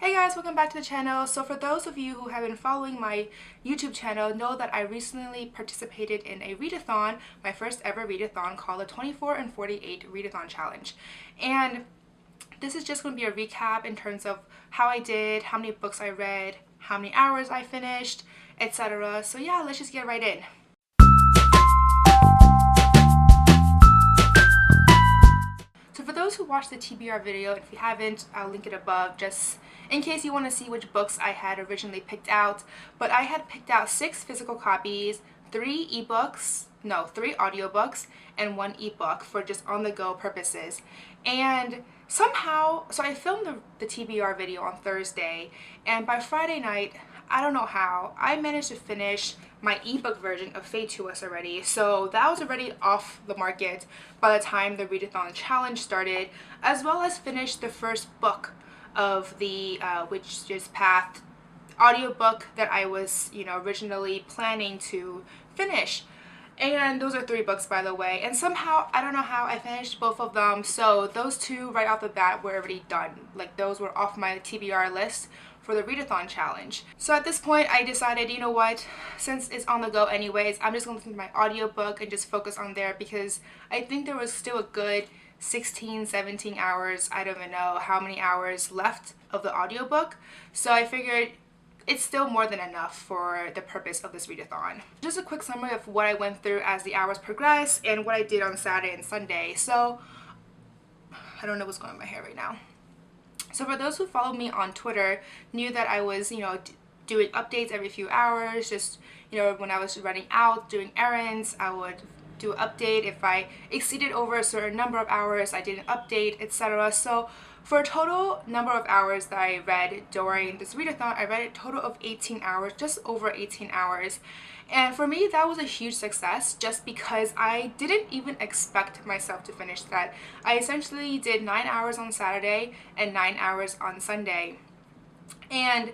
Hey guys, welcome back to the channel. So for those of you who have been following my YouTube channel, know that I recently participated in a readathon, my first ever readathon called the 24 and 48 Readathon Challenge. And this is just going to be a recap in terms of how I did, how many books I read, how many hours I finished, etc. So yeah, let's just get right in. So for those who watched the TBR video, if you haven't, I'll link it above just in case you want to see which books I had originally picked out. But I had picked out 6 physical copies, 3 audiobooks, and 1 ebook for just on-the-go purposes. And somehow, so I filmed the TBR video on Thursday, and by Friday night, I don't know how, I managed to finish my ebook version of Fate to Us already. So that was already off the market by the time the readathon challenge started, as well as finish the first book of the Witch's Path audiobook that I was, originally planning to finish. And those are 3 books, by the way, and somehow, I don't know how, I finished both of them. So those 2 right off the bat were already done. Like, those were off my TBR list for the readathon challenge. So at this point, I decided, you know what, since it's on the go anyways, I'm just going to listen to my audiobook and just focus on there, because I think there was still a good 16, 17 hours, I don't even know how many hours left of the audiobook. So I figured it's still more than enough for the purpose of this readathon. Just a quick summary of what I went through as the hours progressed and what I did on Saturday and Sunday. So I don't know what's going on with my hair right now. So for those who follow me on Twitter, knew that I was, doing updates every few hours. Just, when I was running out, doing errands, I would do an update. If I exceeded over a certain number of hours, I did an update, etc. So for a total number of hours that I read during this readathon, I read a total of 18 hours, just over 18 hours. And for me, that was a huge success, just because I didn't even expect myself to finish that. I essentially did 9 hours on Saturday and 9 hours on Sunday. And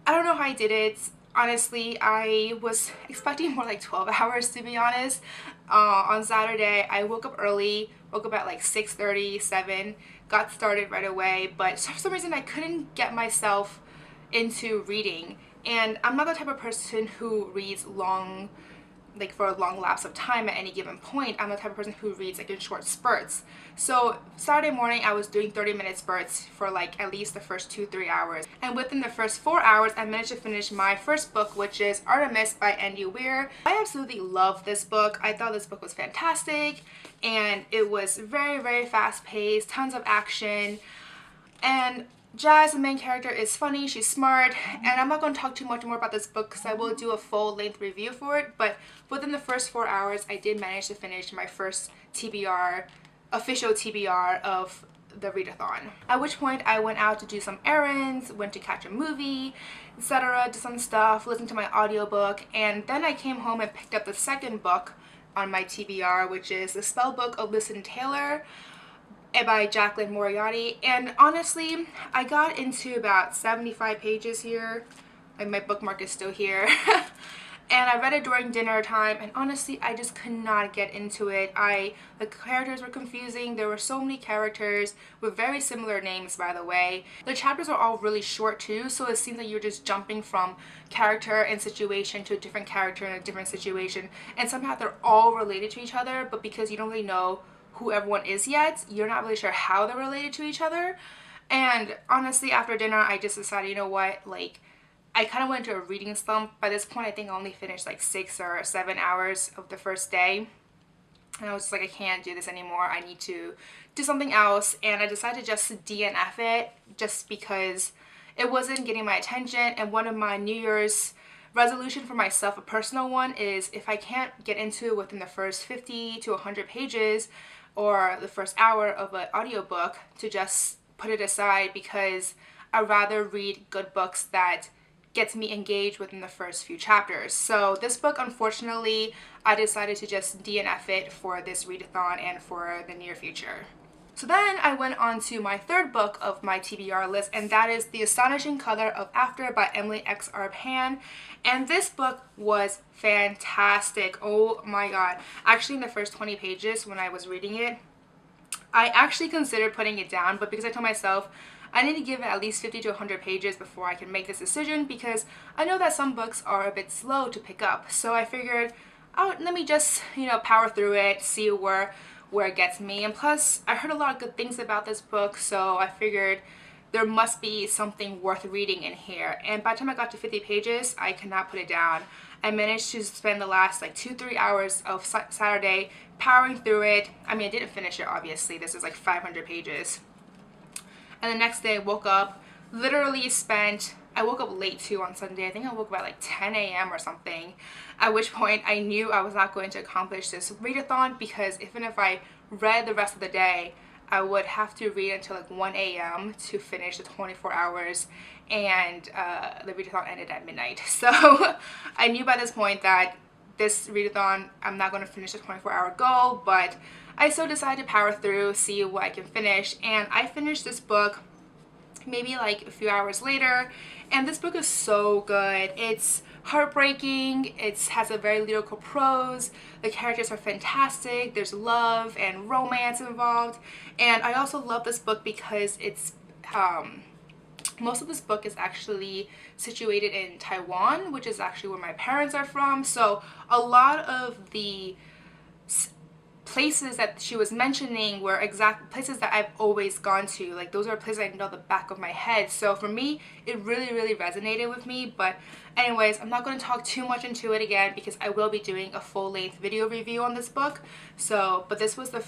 I don't know how I did it. Honestly, I was expecting more like 12 hours, to be honest. On Saturday, I woke up early, woke up at like 6:30, 7, got started right away, but for some reason I couldn't get myself into reading. And I'm not the type of person who reads long, like for a long lapse of time at any given point. I'm the type of person who reads like in short spurts. So Saturday morning I was doing 30-minute spurts for like at least the first 2-3 hours. And within the first 4 hours I managed to finish my first book, which is Artemis by Andy Weir. I absolutely love this book. I thought this book was fantastic, and it was very, very fast paced, tons of action. And Jazz, the main character, is funny, she's smart, and I'm not going to talk too much more about this book because I will do a full-length review for it, but within the first 4 hours, I did manage to finish my first TBR, official TBR of the readathon. At which point, I went out to do some errands, went to catch a movie, etc., did some stuff, listened to my audiobook, and then I came home and picked up the second book on my TBR, which is The Spellbook of Listen Taylor by Jacqueline Moriarty. And honestly, I got into about 75 pages here, and my bookmark is still here. And I read it during dinner time, and honestly, I just could not get into it. The characters were confusing. There were so many characters with very similar names, by the way. The chapters are all really short too, so it seems like you're just jumping from character and situation to a different character in a different situation, and somehow they're all related to each other, but because you don't really know who everyone is yet, you're not really sure how they're related to each other. And honestly, after dinner, I just decided, you know what, like, I kind of went into a reading slump. By this point, I think I only finished like 6 or 7 hours of the first day, and I was just like, I can't do this anymore, I need to do something else. And I decided to just DNF it, just because it wasn't getting my attention. And one of my New Year's resolution for myself, a personal one, is if I can't get into it within the first 50 to 100 pages or the first hour of an audiobook, to just put it aside, because I'd rather read good books that gets me engaged within the first few chapters. So this book, unfortunately, I decided to just DNF it for this readathon and for the near future. So then I went on to my third book of my TBR list, and that is The Astonishing Color of After by Emily X. Arpan. And this book was fantastic. Oh my god. Actually, in the first 20 pages when I was reading it, I actually considered putting it down, but because I told myself I need to give it at least 50 to 100 pages before I can make this decision, because I know that some books are a bit slow to pick up. So I figured, oh, let me just, power through it, see where it gets me. And plus, I heard a lot of good things about this book, so I figured there must be something worth reading in here. And by the time I got to 50 pages, I could not put it down. I managed to spend the last like 2-3 hours of Saturday powering through it. I mean, I didn't finish it, obviously. This is like 500 pages. And the next day I woke up, I woke up late too on Sunday. I think I woke up at like 10 a.m. or something, at which point I knew I was not going to accomplish this readathon, because even if I read the rest of the day, I would have to read until like 1 a.m. to finish the 24 hours, and the readathon ended at midnight. So I knew by this point that this readathon, I'm not going to finish the 24-hour goal, but I still decided to power through, see what I can finish, and I finished this book maybe like a few hours later, and this book is so good. It's heartbreaking, it has a very lyrical prose, the characters are fantastic, there's love and romance involved, and I also love this book because it's most of this book is actually situated in Taiwan, which is actually where my parents are from. So a lot of the places that she was mentioning were exact places that I've always gone to. Like, those are places I know the back of my head. So for me, it really resonated with me. But anyways, I'm not going to talk too much into it again, because I will be doing a full-length video review on this book. But this was the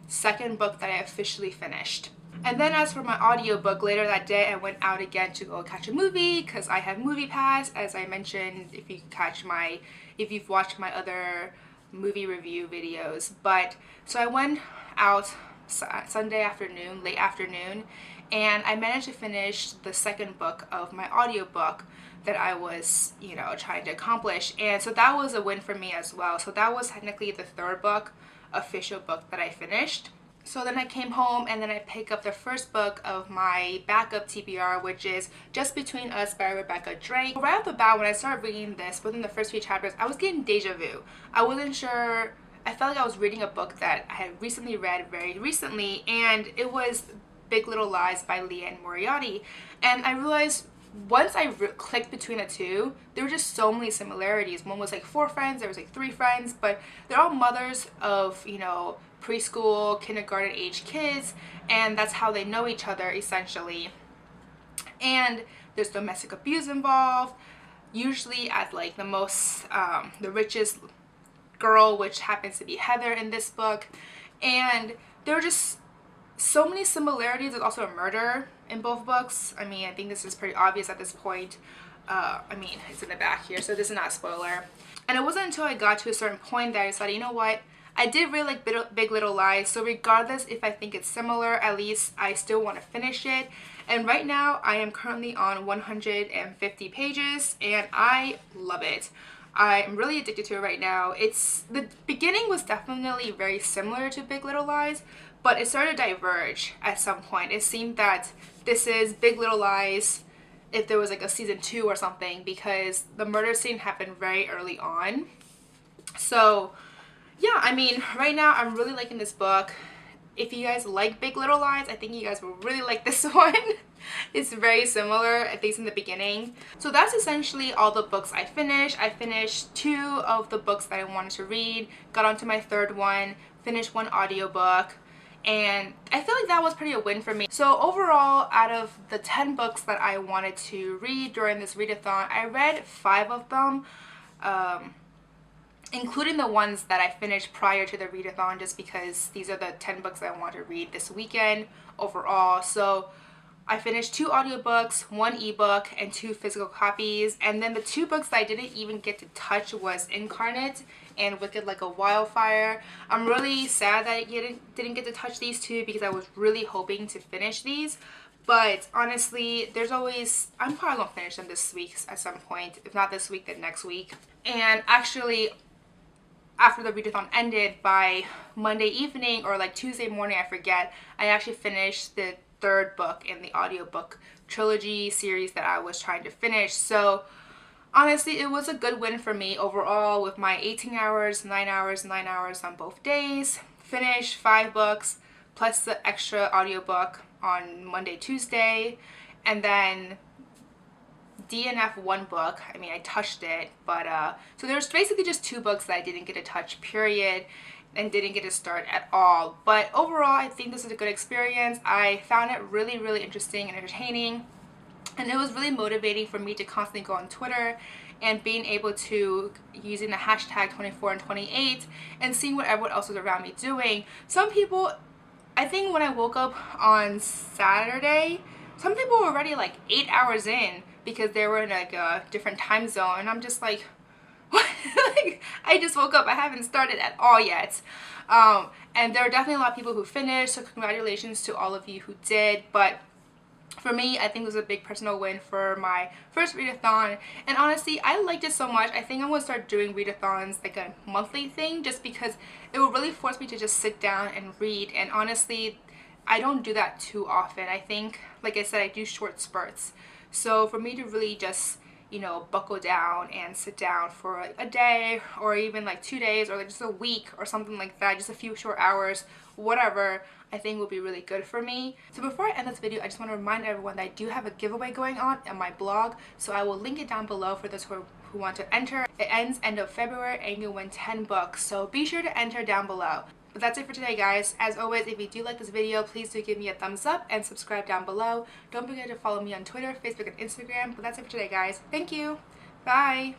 second book that I officially finished. And then as for my audiobook, later that day I went out again to go catch a movie, because I have MoviePass, as I mentioned if you've watched my other movie review videos. But so I went out Sunday afternoon, late afternoon, and I managed to finish the second book of my audiobook that I was, trying to accomplish. And so that was a win for me as well. So that was technically the third official book that I finished. So then I came home, and then I picked up the first book of my backup TBR, which is Just Between Us by Rebecca Drake. Right off the bat, when I started reading this, within the first few chapters, I was getting deja vu. I wasn't sure, I felt like I was reading a book that I had recently read very recently, and it was Big Little Lies by Liane Moriarty. And I realized once I clicked between the two, there were just so many similarities. One was like 4 friends, there was like 3 friends, but they're all mothers of, preschool, kindergarten age kids, and that's how they know each other essentially. And there's domestic abuse involved, usually at like the richest girl, which happens to be Heather in this book. And there are just so many similarities. There's also a murder in both books. I mean, I think this is pretty obvious at this point. I mean, it's in the back here, so this is not a spoiler. And it wasn't until I got to a certain point that I decided, you know what, I did really like Big Little Lies, so regardless if I think it's similar, at least I still want to finish it. And right now I am currently on 150 pages, and I love it. I'm really addicted to it right now. The beginning was definitely very similar to Big Little Lies, but it started to diverge at some point. It seemed that this is Big Little Lies if there was like a season 2 or something, because the murder scene happened very early on. So yeah, I mean, right now I'm really liking this book. If you guys like Big Little Lies, I think you guys will really like this one. It's very similar, at least in the beginning. So that's essentially all the books I finished. I finished 2 of the books that I wanted to read, got onto my third one, finished 1 audiobook, and I feel like that was pretty a win for me. So overall, out of the 10 books that I wanted to read during this readathon, I read 5 of them. Including the ones that I finished prior to the readathon, just because these are the 10 books that I want to read this weekend overall. So I finished 2 audiobooks, 1 ebook, and 2 physical copies. And then the 2 books that I didn't even get to touch was Incarnate and Wicked Like a Wildfire. I'm really sad that I didn't get to touch these 2, because I was really hoping to finish these. But honestly, I'm probably gonna finish them this week at some point. If not this week, then next week. And actually, after the readathon ended, by Monday evening or like Tuesday morning, I forget, I actually finished the 3rd book in the audiobook trilogy series that I was trying to finish. So honestly, it was a good win for me overall, with my 18 hours, 9 hours, 9 hours on both days. Finished 5 books plus the extra audiobook on Monday, Tuesday, and then DNF one book. I mean, I touched it, but so there's basically just 2 books that I didn't get to touch, period, and didn't get to start at all. But overall, I think this is a good experience. I found it really, really interesting and entertaining, and it was really motivating for me to constantly go on Twitter and being able to using the hashtag 24 and 28 and seeing what everyone else was around me doing. Some people, I think when I woke up on Saturday, some people were already like 8 hours in because they were in like a different time zone, and I'm just like, what? Like, I just woke up, I haven't started at all yet. And there are definitely a lot of people who finished, so congratulations to all of you who did. But for me, I think it was a big personal win for my first readathon, and honestly, I liked it so much. I think I'm going to start doing readathons like a monthly thing, just because it will really force me to just sit down and read, and honestly, I don't do that too often. I think, like I said, I do short spurts. So for me to really just, you know, buckle down and sit down for like a day or even like 2 days or like just a week or something like that, just a few short hours, whatever, I think will be really good for me. So before I end this video, I just want to remind everyone that I do have a giveaway going on my blog, so I will link it down below for those who want to enter. It ends end of February and you can win 10 books, so be sure to enter down below. But that's it for today, guys. As always, if you do like this video, please do give me a thumbs up and subscribe down below. Don't forget to follow me on Twitter, Facebook, and Instagram. But that's it for today, guys. Thank you. Bye.